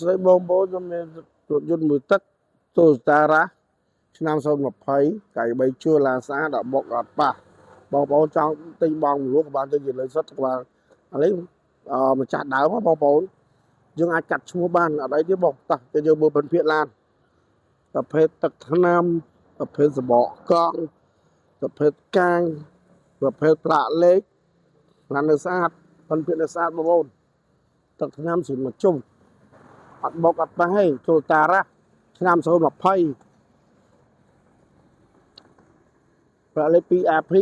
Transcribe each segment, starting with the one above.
ស្រីបងប្អូនខ្ញុំមានរថយន្តមួយទឹក Toyota Rush ឆ្នាំ2020កាយ3ជួរឡានស្អាតដល់បុកអត់ប៉ះបងប្អូនចង់ទិញបងមលក់ក៏បានទិញជាលុយសុទ្ធក៏បានឥឡូវម្ចាស់ដើមបងប្អូនយើងអាចកាត់ឈ្មោះបានអត់អីទេបងតោះទៅយើងមើលពិនភាគឡានប្រភេទទឹកថ្នាំប្រភេទសបកកង់ប្រភេទកាងប្រភេទប្រាក់លេខឡាននៅស្អាតពិនភាគនៅស្អាតបងប្អូនទឹកថ្នាំស្រួលមកជុំអត់បុកអត់ប៉ះទេ Toyota Rush ឆ្នាំ2020ប្រាក់លេខ 2AP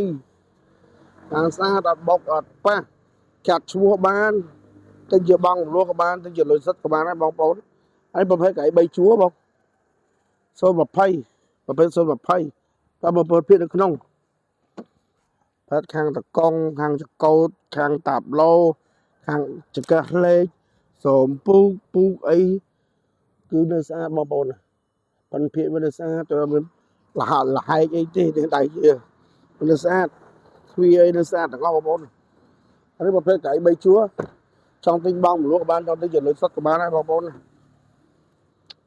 ឡានស្អាតអត់បុកអត់ប៉ះកាត់ឈ្មោះបានទិញជាបងមលក់ក៏បានទិញជាលុយសុទ្ធក៏បានដែរបងប្អូនហើយប្រភេទកៅអី3ជួរបង020ប្រភេទ020តើបើប្រភេទនៅក្នុងផែនខាងតកង់ខាងចកោតខាងតាប់ឡូខាងចង្កឹះលេខសូមពូកអីគឺនៅស្អាតបងប្អូនប៉ុន្តែភាគវានៅស្អាតទៅមានលហែកអីទេដៃជានៅស្អាតទ្វាអីនៅស្អាតទាំងអស់បងប្អូនហើយប្រភេទកៅអី3ជួរចង់ទិញបងមលក់ក៏បានចង់ទិញជាលុយសុទ្ធក៏បានដែរបងប្អូន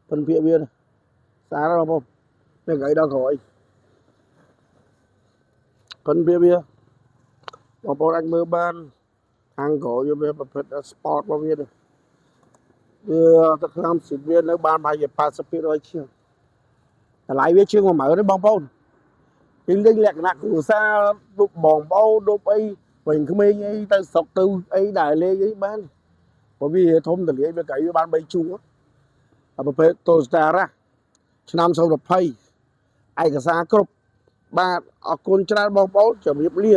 ប៉ុន្តែភាគវាស្អាតបងប្អូននៅកៅអីដល់ក្រោយប៉ុន្តែវាបងប្អូនអាចមើលបានខាងក្រោយវាប្រភេទ sport របស់វាវាទឹកថ្នាំស៊ីវានៅបានប្រហែលជា80%ជាងតម្លៃវាជាង10000ទេបងប្អូនពេញលេងលក្ខណៈគ្រួសាររូបបងប្អូនរូបអីវិញក្មេងអីទៅស្រុកទៅអីដែលលេងអីបានព្រោះវាធំតលាយវាកៅវាបាន3ជួរប្រភេទ Toyota Rush ឆ្នាំ2020ឯកសារគ្រប់បាទអរគុណច្រើនបងប្អូនជម្រាបលា